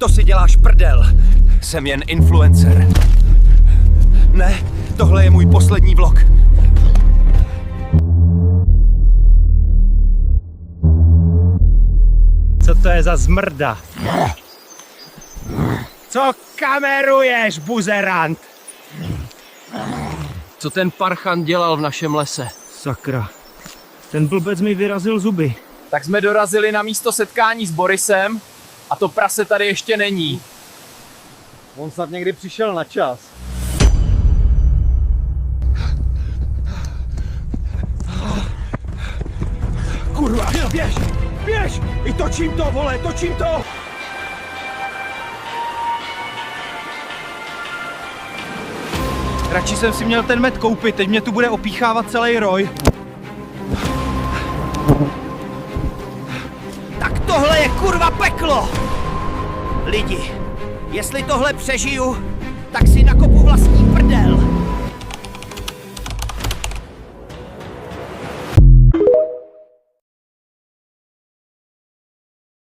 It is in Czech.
To si děláš prdel. Jsem jen influencer. Ne, tohle je můj poslední vlog. Co to je za zmrda? Co kameruješ, buzerant? Co ten parchant dělal v našem lese? Sakra. Ten blbec mi vyrazil zuby. Tak jsme dorazili na místo setkání s Borisem a to prase tady ještě není. On snad někdy přišel na čas. Kurva, běž! Běž! I točím to, vole, točím to! Radši jsem si měl ten med koupit, teď mě tu bude opíchávat celý roj. Tak tohle je kurva peklo! Lidi, jestli tohle přežiju, tak si nakopu vlastní prdel.